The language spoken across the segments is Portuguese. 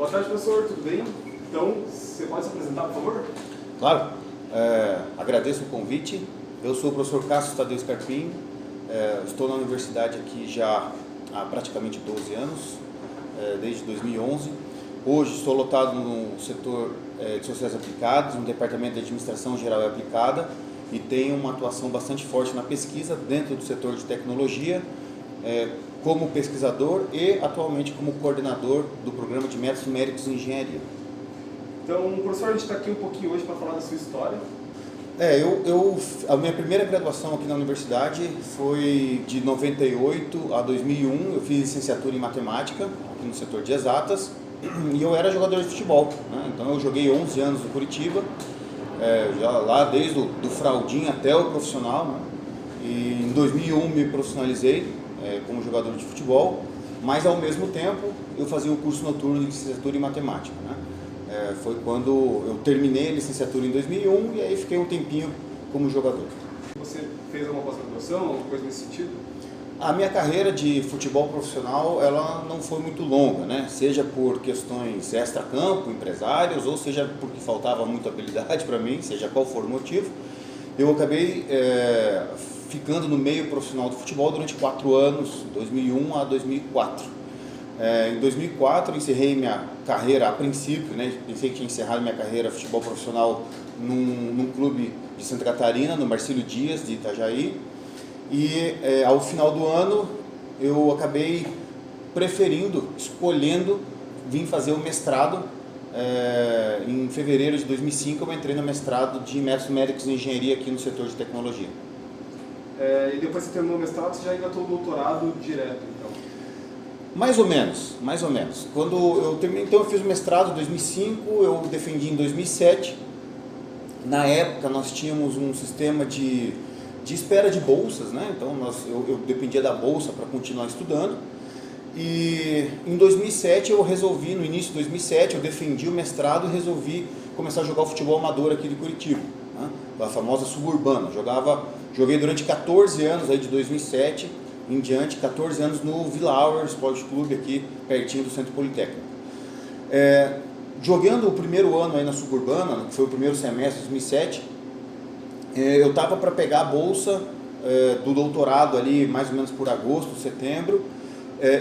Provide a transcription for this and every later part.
Boa tarde, professor, tudo bem? Então, você pode se apresentar, por favor? Claro, agradeço o convite. Eu sou o professor Cássio Tadeu Scarpim, estou na universidade aqui já há praticamente 12 anos, desde 2011. Hoje estou lotado no setor de sociais aplicadas, no departamento de administração geral e aplicada, e tenho uma atuação bastante forte na pesquisa dentro do setor de tecnologia, como pesquisador e atualmente como coordenador do programa de métodos numéricos em engenharia. Então, professor, a gente está aqui um pouquinho hoje para falar da sua história. A minha primeira graduação aqui na universidade foi de 98 a 2001. Eu fiz licenciatura em matemática aqui no setor de exatas e eu era jogador de futebol, né? Então eu joguei 11 anos no Curitiba, já lá desde do fraldinho até o profissional, né? E em 2001 me profissionalizei como jogador de futebol, mas ao mesmo tempo eu fazia o curso noturno de licenciatura em matemática, né? Foi quando eu terminei a licenciatura em 2001 e aí fiquei um tempinho como jogador. Você fez alguma pós-graduação, alguma coisa nesse sentido? A minha carreira de futebol profissional, ela não foi muito longa, né? Seja por questões extra-campo, empresários, ou seja porque faltava muita habilidade para mim, seja qual for o motivo. Eu acabei ficando no meio profissional do futebol durante 4 anos, 2001 a 2004. Em 2004 encerrei minha carreira a princípio, né? Pensei que tinha encerrado minha carreira de futebol profissional num clube de Santa Catarina, no Marcílio Dias de Itajaí, e ao final do ano eu acabei escolhendo vir fazer o mestrado. Em fevereiro de 2005 eu entrei no mestrado de métodos numéricos em engenharia aqui no setor de tecnologia. E depois que você terminou o mestrado, você já engatou o doutorado direto, então? Mais ou menos. Quando eu terminei, então eu fiz o mestrado em 2005, eu defendi em 2007. Na época nós tínhamos um sistema de espera de bolsas, né? Então eu dependia da bolsa para continuar estudando. E em 2007 eu resolvi, no início de 2007, eu defendi o mestrado e resolvi começar a jogar o futebol amador aqui de Curitiba, né? A famosa suburbana. Joguei durante 14 anos, aí de 2007 em diante, 14 anos no Villa Hour Sport Clube aqui pertinho do Centro Politécnico. Jogando o primeiro ano aí na suburbana, que foi o primeiro semestre de 2007, eu estava para pegar a bolsa do doutorado ali mais ou menos por agosto, setembro.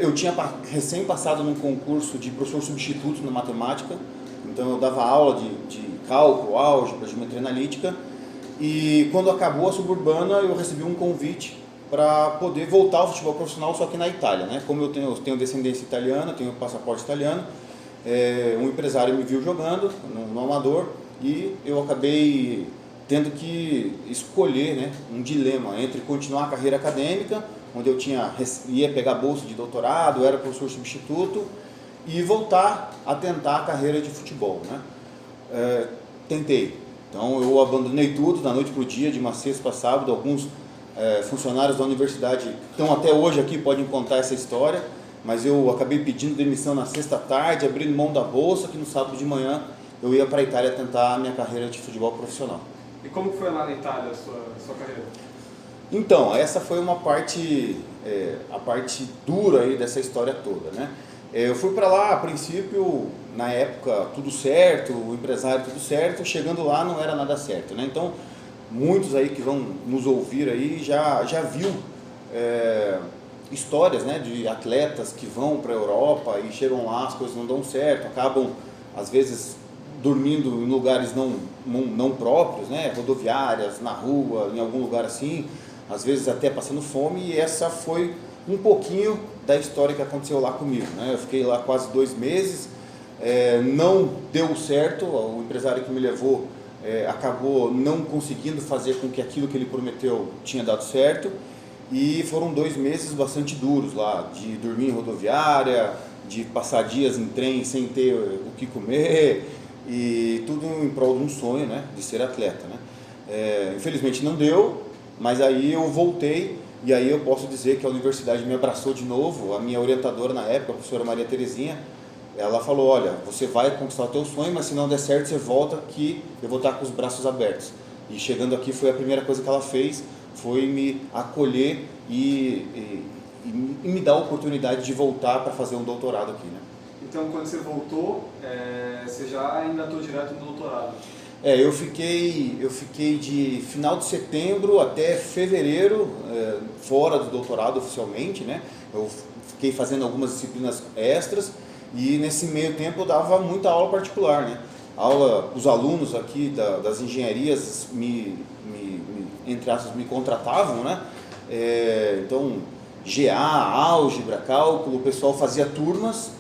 Eu tinha recém passado num concurso de professor substituto na matemática, então eu dava aula de cálculo, álgebra, geometria analítica, e quando acabou a suburbana eu recebi um convite para poder voltar ao futebol profissional, só que na Itália, né? Como eu tenho descendência italiana, tenho passaporte italiano, um empresário me viu jogando no amador e eu acabei tendo que escolher, né, um dilema entre continuar a carreira acadêmica, onde eu ia pegar bolsa de doutorado, era professor substituto, e voltar a tentar a carreira de futebol, né? Tentei. Então eu abandonei tudo da noite para o dia, de uma sexta para sábado. Alguns funcionários da universidade estão até hoje aqui, podem contar essa história, mas eu acabei pedindo demissão na sexta tarde, abrindo mão da bolsa, que no sábado de manhã eu ia para a Itália tentar a minha carreira de futebol profissional. E como foi lá na Itália a sua carreira? Então, essa foi a parte dura aí dessa história toda, né? Eu fui para lá, a princípio, na época, tudo certo, o empresário tudo certo, chegando lá não era nada certo, né? Então, muitos aí que vão nos ouvir aí já viu histórias, né, de atletas que vão para a Europa e chegam lá, as coisas não dão certo, acabam, às vezes, dormindo em lugares não próprios, né, rodoviárias, na rua, em algum lugar assim, às vezes até passando fome, e essa foi um pouquinho da história que aconteceu lá comigo, né? Eu fiquei lá quase 2 meses, não deu certo, o empresário que me levou acabou não conseguindo fazer com que aquilo que ele prometeu tinha dado certo, e foram 2 meses bastante duros lá, de dormir em rodoviária, de passar dias em trem sem ter o que comer, e tudo em prol de um sonho, né, de ser atleta, né? Infelizmente não deu, mas aí eu voltei, e aí eu posso dizer que a universidade me abraçou de novo. A minha orientadora na época, a professora Maria Terezinha, ela falou: olha, você vai conquistar o teu sonho, mas se não der certo você volta, que eu vou estar com os braços abertos. E chegando aqui foi a primeira coisa que ela fez, foi me acolher e me dar a oportunidade de voltar para fazer um doutorado aqui, né? Então, quando você voltou, você já engatou direto no doutorado? Eu fiquei de final de setembro até fevereiro fora do doutorado oficialmente, né? Eu fiquei fazendo algumas disciplinas extras e nesse meio tempo eu dava muita aula particular, né? Os alunos aqui das engenharias entre aspas, me contratavam, né? Então, GA, álgebra, cálculo, o pessoal fazia turmas,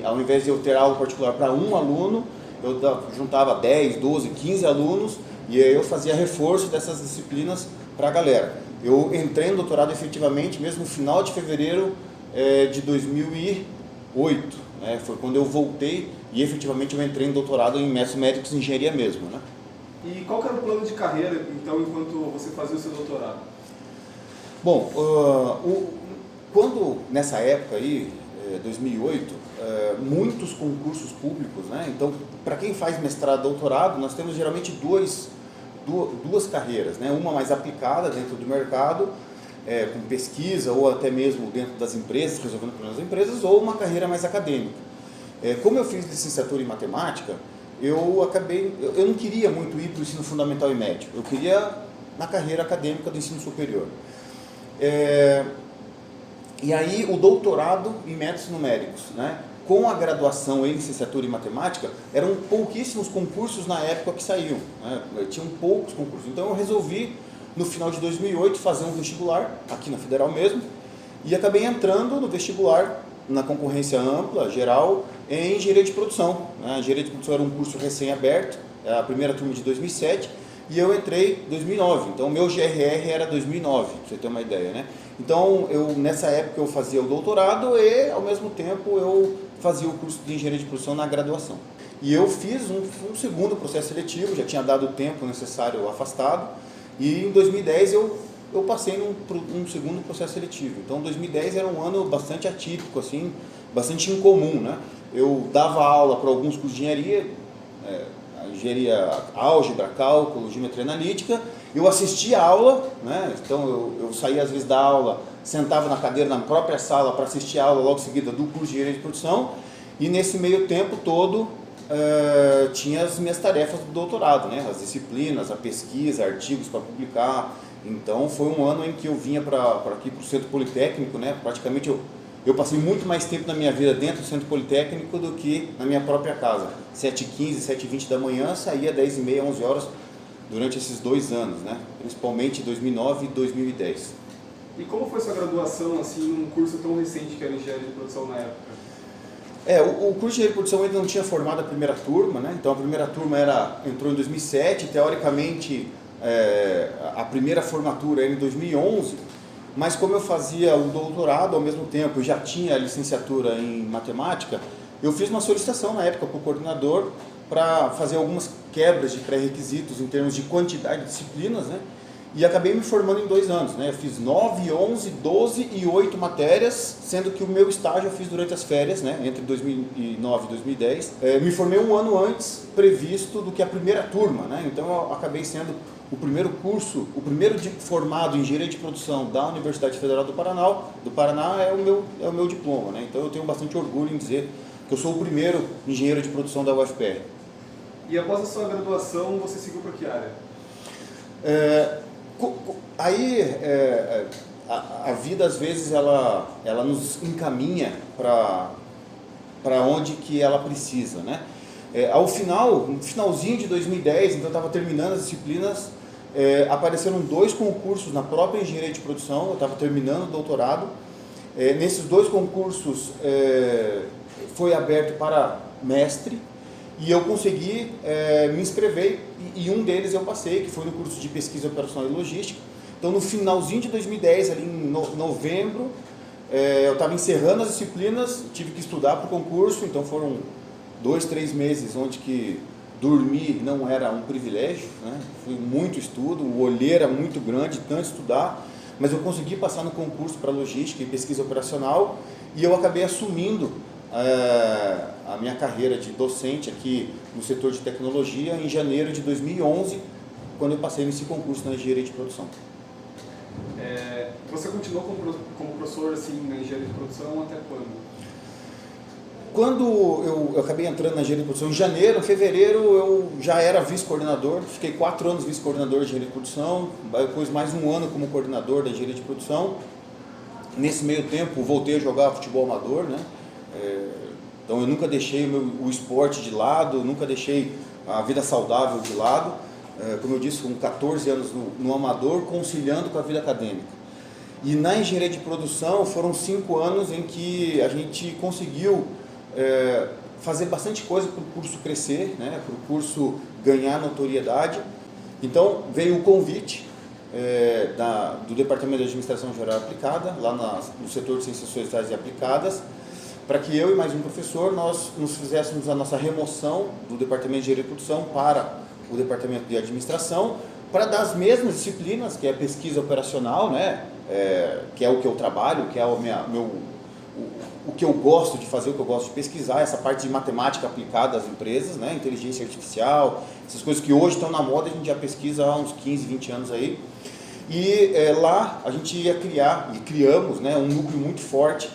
ao invés de eu ter aula particular para um aluno, eu juntava 10, 12, 15 alunos e aí eu fazia reforço dessas disciplinas para a galera. Eu entrei no doutorado efetivamente mesmo no final de fevereiro de 2008, né? Foi quando eu voltei e efetivamente eu entrei no doutorado em métodos médicos e engenharia mesmo, né? E qual que era o plano de carreira, então, enquanto você fazia o seu doutorado? Bom, quando nessa época aí, 2008, muitos concursos públicos, né? Então, para quem faz mestrado, doutorado, nós temos geralmente duas carreiras, né? Uma mais aplicada dentro do mercado, com pesquisa ou até mesmo dentro das empresas, resolvendo problemas das empresas, ou uma carreira mais acadêmica. Como eu fiz licenciatura em matemática, eu não queria muito ir para o ensino fundamental e médio, eu queria na carreira acadêmica do ensino superior. E aí o doutorado em métodos numéricos, né? Com a graduação em licenciatura em matemática, eram pouquíssimos concursos na época que saíam, né? Tinham poucos concursos, então eu resolvi no final de 2008 fazer um vestibular, aqui na Federal mesmo, e acabei entrando no vestibular na concorrência ampla, geral, em engenharia de produção, né? Engenharia de produção era um curso recém-aberto, a primeira turma de 2007, e eu entrei em 2009, então o meu GRR era 2009, para você ter uma ideia, né? Então, nessa época eu fazia o doutorado e, ao mesmo tempo, eu fazia o curso de engenharia de produção na graduação. E eu fiz um segundo processo seletivo, já tinha dado o tempo necessário afastado, e em 2010 eu passei num segundo processo seletivo. Então, 2010 era um ano bastante atípico, assim, bastante incomum, né? Eu dava aula para alguns cursos de engenharia, engenharia álgebra, cálculo, geometria analítica, eu assistia a aula, né? Então eu saía às vezes da aula, sentava na cadeira na própria sala para assistir a aula logo em seguida do curso de engenharia de produção, e nesse meio tempo todo tinha as minhas tarefas do doutorado, né? As disciplinas, a pesquisa, artigos para publicar. Então foi um ano em que eu vinha aqui para o Centro Politécnico, né? Praticamente eu passei muito mais tempo na minha vida dentro do Centro Politécnico do que na minha própria casa. 7h15, 7h20 da manhã, saía 10h30, 11 horas durante esses 2 anos, né? Principalmente 2009 e 2010. E como foi sua graduação, assim, num curso tão recente que era engenharia de produção na época? O curso de engenharia de produção ainda não tinha formado a primeira turma, né? Então a primeira turma entrou em 2007, teoricamente a primeira formatura era em 2011, mas como eu fazia o doutorado ao mesmo tempo e já tinha a licenciatura em matemática, eu fiz uma solicitação na época para o coordenador para fazer algumas quebras de pré-requisitos em termos de quantidade de disciplinas, né? E acabei me formando em 2 anos, né? Eu fiz 9, 11, 12 e 8 matérias, sendo que o meu estágio eu fiz durante as férias, né? Entre 2009 e 2010. Me formei um ano antes previsto do que a primeira turma, né? Então eu acabei sendo o primeiro curso, o primeiro formado em engenharia de produção da Universidade Federal do Paraná é o meu diploma, né? Então eu tenho bastante orgulho em dizer que eu sou o primeiro engenheiro de produção da UFPR. E após a sua graduação, você seguiu para que área? A vida às vezes ela nos encaminha para onde que ela precisa, né? No finalzinho de 2010, então eu estava terminando as disciplinas, apareceram 2 concursos na própria engenharia de produção, eu estava terminando o doutorado. Nesses 2 concursos foi aberto para mestre e eu consegui me inscrever e um deles eu passei, que foi no curso de pesquisa operacional e logística. Então no finalzinho de 2010, ali em novembro, eu estava encerrando as disciplinas, tive que estudar para o concurso, então foram 2, 3 meses onde que dormir não era um privilégio, né? Foi muito estudo, o olheiro era muito grande, tanto estudar, mas eu consegui passar no concurso para logística e pesquisa operacional e eu acabei assumindo a minha carreira de docente aqui no setor de tecnologia em janeiro de 2011, quando eu passei nesse concurso na engenharia de produção. Você continuou como professor assim, na engenharia de produção até quando? Quando eu acabei entrando na engenharia de produção em janeiro, em fevereiro eu já era vice-coordenador, fiquei 4 anos vice-coordenador de engenharia de produção, depois mais um ano como coordenador da engenharia de produção. Nesse meio tempo voltei a jogar futebol amador, né? Então eu nunca deixei o esporte de lado, nunca deixei a vida saudável de lado. Como eu disse, com 14 anos no amador, conciliando com a vida acadêmica. E na engenharia de produção foram 5 anos em que a gente conseguiu fazer bastante coisa para o curso crescer, né? Para o curso ganhar notoriedade. Então veio o convite do Departamento de Administração Geral Aplicada, lá no setor de Ciências Sociais e Aplicadas, para que eu e mais um professor nós nos fizéssemos a nossa remoção do Departamento de Engenharia de Produção para o Departamento de Administração, para dar as mesmas disciplinas, que é a pesquisa operacional, né? Que é o que eu trabalho, que é o que eu gosto de fazer, o que eu gosto de pesquisar, essa parte de matemática aplicada às empresas, né? Inteligência artificial, essas coisas que hoje estão na moda, a gente já pesquisa há uns 15, 20 anos aí. E lá a gente ia criar, e criamos, né, um núcleo muito forte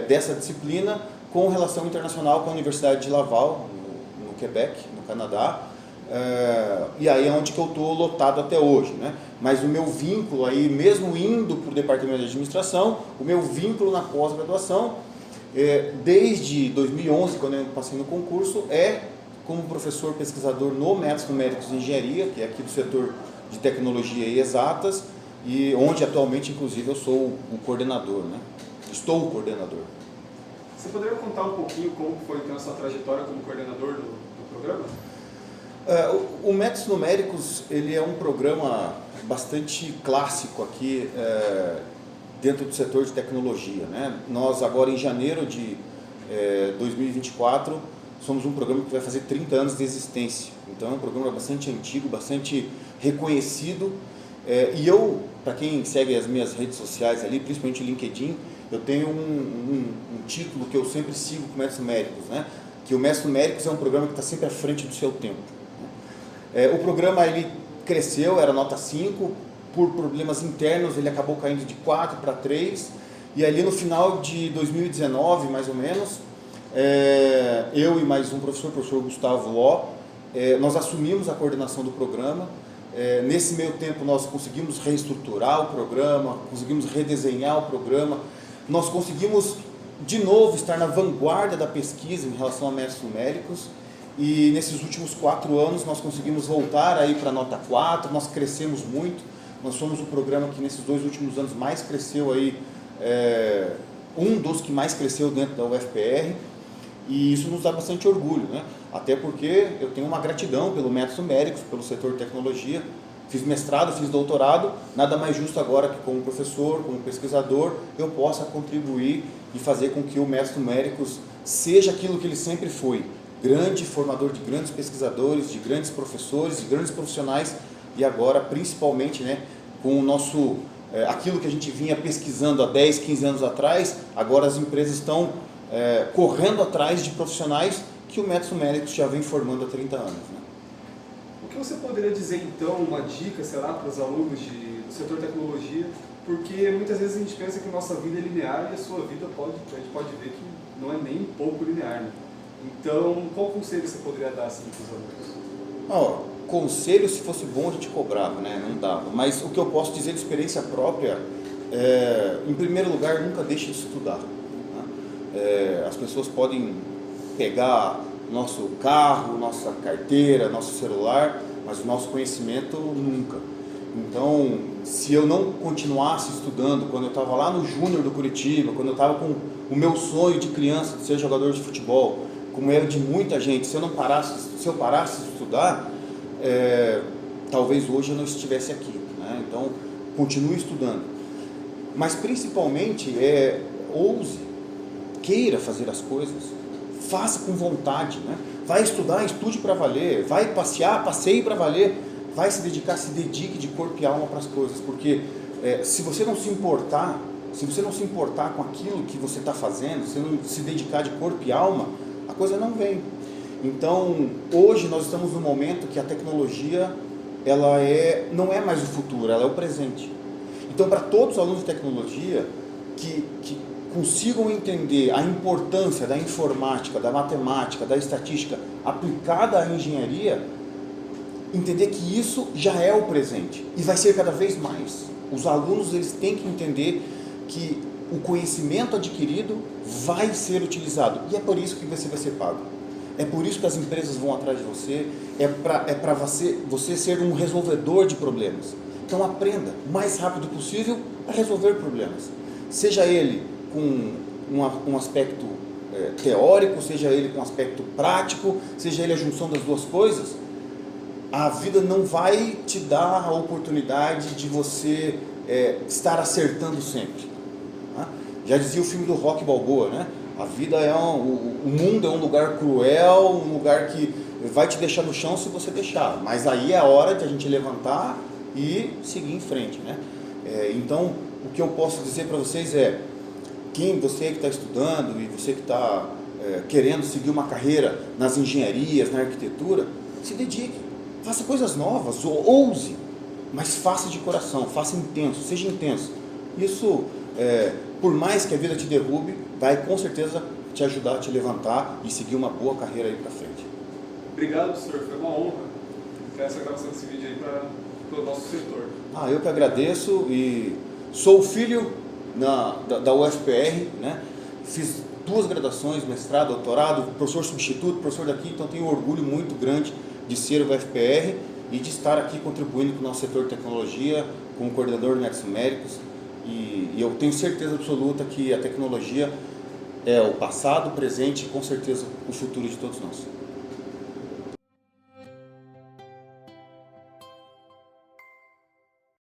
dessa disciplina com relação internacional com a Universidade de Laval, no Quebec, no Canadá. E aí é onde que eu estou lotado até hoje, né? Mas o meu vínculo aí, mesmo indo para o Departamento de Administração, o meu vínculo na pós-graduação, desde 2011, quando eu passei no concurso, como professor pesquisador no Métodos Numéricos de Engenharia, que é aqui do setor de Tecnologia e Exatas, e onde atualmente, inclusive, eu sou o coordenador, né? Estou o coordenador. Você poderia contar um pouquinho como foi então, a sua trajetória como coordenador do programa? O Métodos Numéricos ele é um programa bastante clássico aqui dentro do setor de tecnologia, né? Nós agora em janeiro de 2024 somos um programa que vai fazer 30 anos de existência, então é um programa bastante antigo, bastante reconhecido, e eu, para quem segue as minhas redes sociais ali, principalmente o LinkedIn, eu tenho um título que eu sempre sigo com o Métodos Numéricos, né? Que o Métodos Numéricos é um programa que está sempre à frente do seu tempo. O programa ele cresceu, era nota 5, por problemas internos ele acabou caindo de 4 para 3, e ali no final de 2019, mais ou menos, eu e mais um professor, o professor Gustavo Ló, nós assumimos a coordenação do programa. Nesse meio tempo nós conseguimos reestruturar o programa, conseguimos redesenhar o programa, nós conseguimos de novo estar na vanguarda da pesquisa em relação a métodos numéricos, e nesses últimos 4 anos nós conseguimos voltar aí para a nota 4, nós crescemos muito, nós somos o programa que nesses 2 últimos anos mais cresceu aí, um dos que mais cresceu dentro da UFPR, e isso nos dá bastante orgulho, né? Até porque eu tenho uma gratidão pelo Métodos Numéricos, pelo setor de tecnologia, fiz mestrado, fiz doutorado, nada mais justo agora que como professor, como pesquisador, eu possa contribuir e fazer com que o Métodos Numéricos seja aquilo que ele sempre foi, grande formador de grandes pesquisadores, de grandes professores, de grandes profissionais, e agora principalmente, né, com o nosso, aquilo que a gente vinha pesquisando há 10, 15 anos atrás, agora as empresas estão correndo atrás de profissionais que o Métodos Numéricos já vem formando há 30 anos. Né? O que você poderia dizer então, uma dica, sei lá, para os alunos do setor de tecnologia, porque muitas vezes a gente pensa que a nossa vida é linear e a sua vida a gente pode ver que não é nem um pouco linear, né? Então, qual conselho você poderia dar assim para os alunos? Conselho, se fosse bom, a gente cobrava, né? Não dava. Mas o que eu posso dizer de experiência própria, em primeiro lugar, nunca deixe de estudar. Né? As pessoas podem pegar nosso carro, nossa carteira, nosso celular, mas o nosso conhecimento nunca. Então, se eu não continuasse estudando, quando eu estava lá no Júnior do Curitiba, quando eu estava com o meu sonho de criança de ser jogador de futebol, como era de muita gente, se eu parasse de estudar, talvez hoje eu não estivesse aqui, né? Então, continue estudando. Mas principalmente, ouse, queira fazer as coisas, faça com vontade, né? Vai estudar, estude para valer, vai passear, passeie para valer, vai se dedicar, se dedique de corpo e alma para as coisas, porque se você não se importar com aquilo que você está fazendo, se você não se dedicar de corpo e alma, a coisa não vem. Então, hoje nós estamos num momento que a tecnologia ela não é mais o futuro, ela é o presente. Então, para todos os alunos de tecnologia que consigam entender a importância da informática, da matemática, da estatística aplicada à engenharia, entender que isso já é o presente e vai ser cada vez mais. Os alunos eles têm que entender que o conhecimento adquirido vai ser utilizado e é por isso que você vai ser pago. É por isso que as empresas vão atrás de você, é para você ser um resolvedor de problemas. Então aprenda o mais rápido possível a resolver problemas. Seja ele com um aspecto teórico, seja ele com um aspecto prático, seja ele a junção das duas coisas, a vida não vai te dar a oportunidade de você estar acertando sempre. Tá? Já dizia o filme do Rocky Balboa, né? A vida o mundo é um lugar cruel, um lugar que vai te deixar no chão se você deixar, mas aí é a hora de a gente levantar e seguir em frente, né? Então, o que eu posso dizer para vocês é, você que está estudando e você que está querendo seguir uma carreira nas engenharias, na arquitetura, se dedique, faça coisas novas, ouse, mas faça de coração, faça intenso, seja intenso. Isso, por mais que a vida te derrube, vai com certeza te ajudar a te levantar e seguir uma boa carreira aí para frente. Obrigado, professor, foi uma honra ter essa gravação desse vídeo aí para o nosso setor. Eu que agradeço e sou filho da UFPR, né? Fiz 2 graduações, mestrado, doutorado, professor substituto, professor daqui, então tenho um orgulho muito grande de ser o UFPR e de estar aqui contribuindo com o nosso setor de tecnologia, como coordenador do Nexo Médicos, e eu tenho certeza absoluta que a tecnologia é o passado, o presente e com certeza o futuro de todos nós.